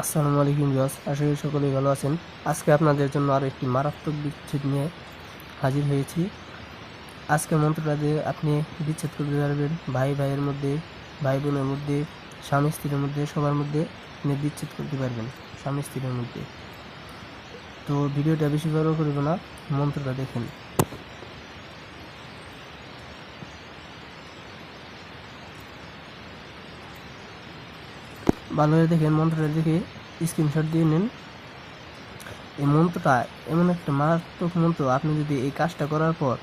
আসসালামু আলাইকুম ভিউয়ার্স, আশা করি সকলেই ভালো আছেন। আজকে আপনাদের জন্য আরও একটি মারাত্মক বিচ্ছেদ নিয়ে হাজির হয়েছি। আজকে মন্ত্রটা দিয়ে আপনি বিচ্ছেদ করতে পারবেন ভাই ভাইয়ের মধ্যে, ভাই বোনের মধ্যে, স্বামী স্ত্রীর মধ্যে, সবার মধ্যে আপনি বিচ্ছেদ করতে পারবেন, স্বামী স্ত্রীর মধ্যে। তো ভিডিওটা বেশি বড় করব না, মন্ত্রটা দেখেন। ভালোভাবে দেখেন, মন্ত্রটা দেখে স্ক্রিনশট দিয়ে নিন। এই মন্ত্রটা এমন একটা মারাত্মক মন্ত্র, আপনি যদি এই কাজটা করার পর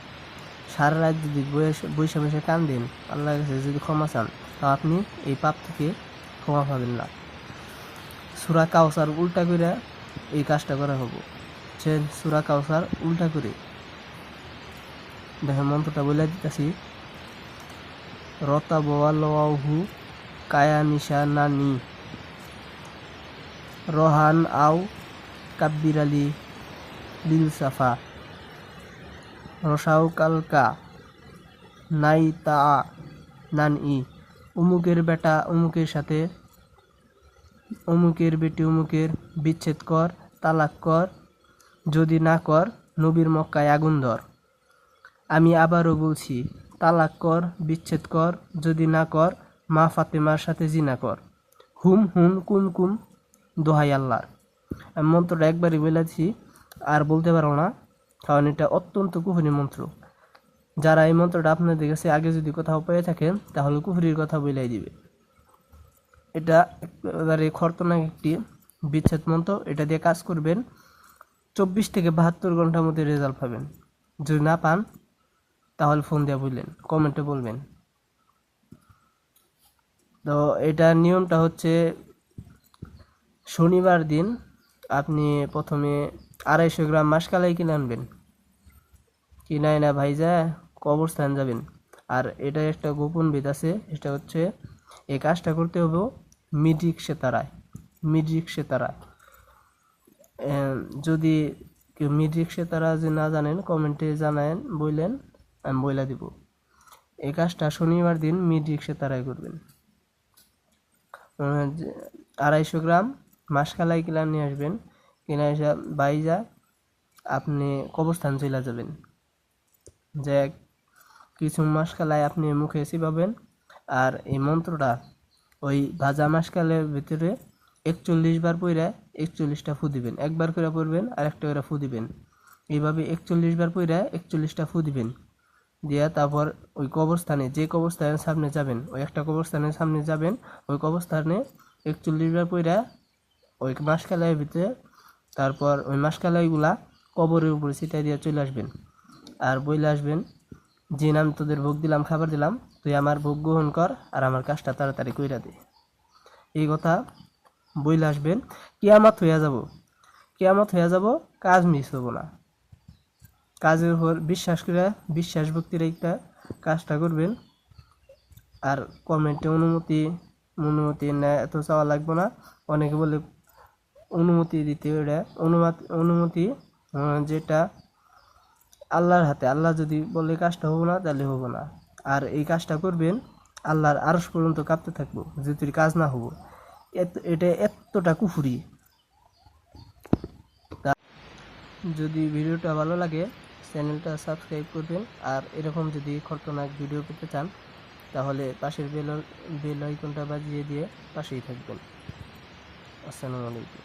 সারা রাত যদি বৈশা বৈশা কান্দেন, আল্লাহর কাছে যদি ক্ষমা চান, তা আপনি এই পাপ থেকে ক্ষমা পাবেন না। সূরা কাউসার উল্টা করে এই কাজটা করা হবো। সে সূরা কাউসার উল্টা করে দেখেন, মন্ত্রটা বলে দিতেছি। রতা বোয়ালহু কায়া নিশা নানি রহান আও কাব্বির আলী লিল সাফা রসাও কালকা নাই তা নান ই অমুকের বেটা অমুকের সাথে, অমুকের বেটি অমুকের বিচ্ছেদ কর, তালাক কর, যদি না কর নবীর মক্কায় আগুন ধর। আমি আবারও বলছি, তালাক কর, বিচ্ছেদ কর, যদি না কর মা ফাতেমার সাথে জিনা কর। হুম হুম কুম কুম দোহাই আল্লাহর। আমি মন্ত্রটা একবারই বলেছি, আর বলতে পারো না, কারণ এটা অত্যন্ত কুফরি মন্ত্র। যারা এই মন্ত্রটা আপনাদের কাছে আগে যদি কোথাও পেয়ে থাকেন, তাহলে কুফরির কথা বলেই দিবে। এটা একেবারে খতরনাক একটি বিচ্ছেদ মন্ত্র। এটা দিয়ে কাজ করবেন, 24 থেকে 72 ঘন্টার মধ্যে রেজাল্ট পাবেন। যদি না পান তাহলে ফোন দিয়ে বললেন, কমেন্টে বলবেন। তো এটার নিয়মটা হচ্ছে, শনিবার দিন আপনি প্রথমে 250 গ্রাম মাসকালাই কিনে আনবেন। কিনে না ভাইজা কবরস্থান যাবেন। আর এটা একটা গোপন বিধ আছে, সেটা হচ্ছে এই কাজটা করতে হবে মিডিক সেতারায়। মিডিক সেতারা, যদি কেউ মিডিক সেতারা যে না জানেন, কমেন্টে জানায়েন, বললেন, আমি বইলা দিব। এই কাজটা শনিবার দিন মিডিক সেতারায় করবেন। 250 গ্রাম মাসকালাই কিনে নিয়ে আসবেন। কিনে এসে বাইজা আপনি কবরস্থান চলে যাবেন। যে কিছু মাসকালাই আপনি মুখে চিবাবেন, আর এই মন্ত্রটা ওই ভাজা মাসকালের ভিতরে 41 বার পইরা 41টা ফু দিবেন। একবার করে পড়বেন আর একটা করে ফু দিবেন। এইভাবে 41 বার পইরা 41টা ফু দিবেন। দিয়া তারপর ওই কবরস্থানে, যে কবরস্থানের সামনে যাবেন, ওই একটা কবরস্থানের সামনে যাবেন, ওই কবরস্থানে 41 বার পইরা ওই মাসকালাইয়ের ভিতরে, তারপর ওই মাসকালাইগুলা কবরের উপরে ছিটাই দিয়ে চলে আসবেন। আর বইলে আসবেন, যে নাম তোদের ভোগ দিলাম, খাবার দিলাম, তুই আমার ভোগ গ্রহণ কর আর আমার কাজটা তাড়াতাড়ি কইরা দে। এই কথা বইলে আসবেন। কিয়ামত হইয়া যাব, কিয়ামত হইয়া যাব, কাজ মিস হবো না। কাজের উপর বিশ্বাস করে, বিশ্বাস ভক্তির একটা কাজটা করবেন। আর কমেন্টে অনুমতি অনুমতি না এত চাওয়া লাগবে না। অনেকে বলে অনুমতি দিতে, ওটা অনুমতি যেটা আল্লাহর হাতে। আল্লাহ যদি বলে কাজটা হবো না, তাহলে হবো না। আর এই কাজটা করবেন, আল্লাহর আরশ পর্যন্ত কাঁপতে থাকবো যে তুই কাজ না হবো। এটা এতটা কুফুরি। যদি ভিডিওটা ভালো লাগে, চ্যানেলটা সাবস্ক্রাইব করবেন। আর এরকম যদি খতরনাক ভিডিও পেতে চান, তাহলে পাশের বেল আইকনটা বাজিয়ে দিয়ে পাশেই থাকবেন। আসসালামু আলাইকুম।